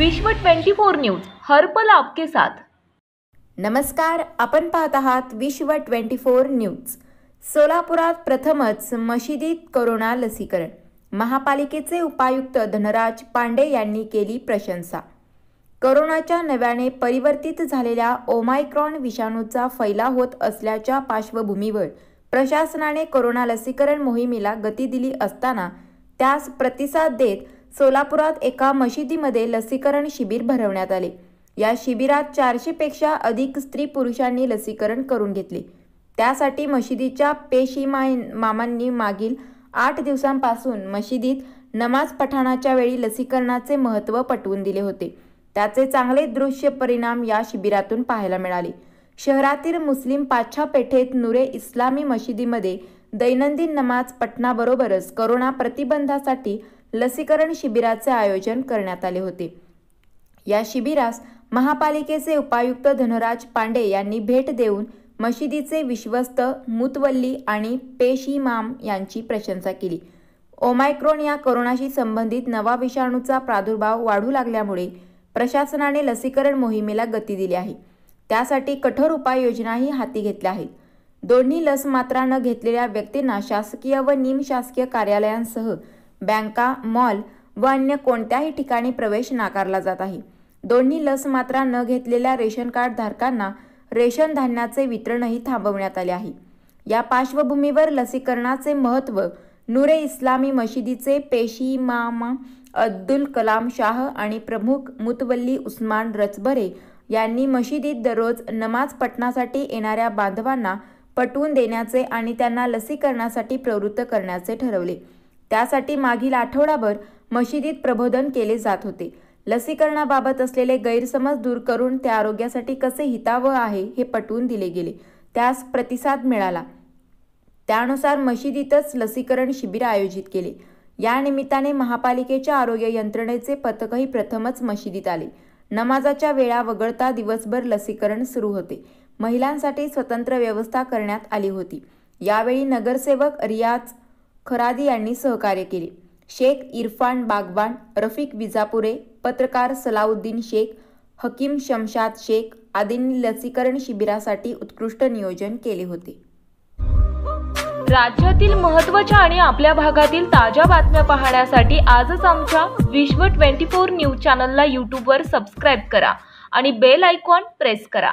विश्व 24 न्यूज हर पल आपके साथ। नमस्कार, आपण पाहत आहात विश्व 24 न्यूज। सोलापुरात प्रथमच मशिदीत कोरोना लसीकरण। महापालिकेचे उपायुक्त धनराज पांडे यांनी केली प्रशंसा। कोरोनाच्या नव्याने परिवर्तित झालेल्या ओमायक्रॉन विषाणूचा फैलाव होत असल्याच्या पार्श्वभूमीवर प्रशासनाने कोरोना लसीकरण मोहिमेला गती दिली असताना त्यास प्रतिसाद देत सोलापुरात एका मशिदीमध्ये लसीकरण शिबिर भरवण्यात आले। या शिबिरात 400 पेक्षा अधिक स्त्री पुरुषांनी लसीकरण करून घेतले। त्यासाठी मशिदीच्या पेशीमामांनी मागील 8 दिवसांपासून मशिदीत नमाज पठणाच्या वेळी लसीकरणाचे महत्त्व पटवून दिले होते। त्याचे चांगले दृश्य परिणाम या शिबिरातून पाहायला मिळाले। शहरातील मुस्लिम पाच्छा पेठेत नूरे इस्लामी मशिदीमध्ये दैनंदिन नमाज पठणाबरोबरच कोरोना प्रतिबंधासाठी लसीकरण शिबिराचे आयोजन करण्यात आले होते। या शिबिरास महापालिकेचे उपायुक्त धनराज पांडे यांनी भेट देऊन मशिदीचे विश्वस्त मुतवल्ली आणि पेशीमाम यांची प्रशंसा केली। ओमायक्रॉन या कोरोनाशी संबंधित नवा विषाणूचा प्रादुर्भाव वाढू लागल्यामुळे प्रशासनाने लसीकरण मोहिमेला गती दिली आहे। त्यासाठी कठोर उपाययोजनाही हाती घेतल्या आहेत। दोन्ही लस मात्रा न घेतलेल्या व्यक्तींना शासकीय व निमशासकीय कार्यालयांसह बँका, मॉल व अन्य कोणत्याही ठिकाणी प्रवेश नाकारला जात आहे। दोन्ही लस मात्रा न घेतलेल्या रेशन कार्ड धारकांना रेशन धान्याचे वितरणही थांबवण्यात आले आहे। या पार्श्वभूमीवर लसीकरणाचे महत्त्व नूरे इस्लामी मशिदीचे पेशीमाम अब्दुल कलाम शाह आणि प्रमुख मुतवल्ली उस्मान रचबरे यांनी मशिदीत दररोज नमाज पठणासाठी येणाऱ्या बांधवांना पटवून देण्याचे आणि त्यांना लसीकरणासाठी प्रवृत्त करण्याचे ठरवले। त्यासाठी मागील आठवडाभर मशिदीत प्रबोधन केले जात होते। लसीकरणाबाबत असलेले गैरसमज दूर करून ते आरोग्यासाठी कसे हितावह आहे हे पटवून दिले गेले। त्यास प्रतिसाद मिळाला। त्यानुसार मशिदीतच लसीकरण शिबिर आयोजित केले। या निमित्ताने महापालिकेच्या आरोग्य यंत्रणेचे पथकही प्रथमच मशिदीत आले। नमाजाच्या वेळा वगळता दिवसभर लसीकरण सुरू होते। महिलांसाठी स्वतंत्र व्यवस्था करण्यात आली होती। यावेळी नगरसेवक रियाज खरादी यांनी सहकार्य केले। शेख इरफान बागवान, रफिक विजापुरे, पत्रकार सलाउद्दीन शेख, हकीम शमशाद शेख आदींनी लसीकरण शिबिरासाठी उत्कृष्ट नियोजन केले होते। राज्यातील महत्त्वाच्या आणि आपल्या भागातील ताज्या बातम्या पाहण्यासाठी आजच आमच्या विश्व 24 न्यूज चॅनलला YouTube वर सबस्क्राइब करा आणि बेल आयकॉन प्रेस करा।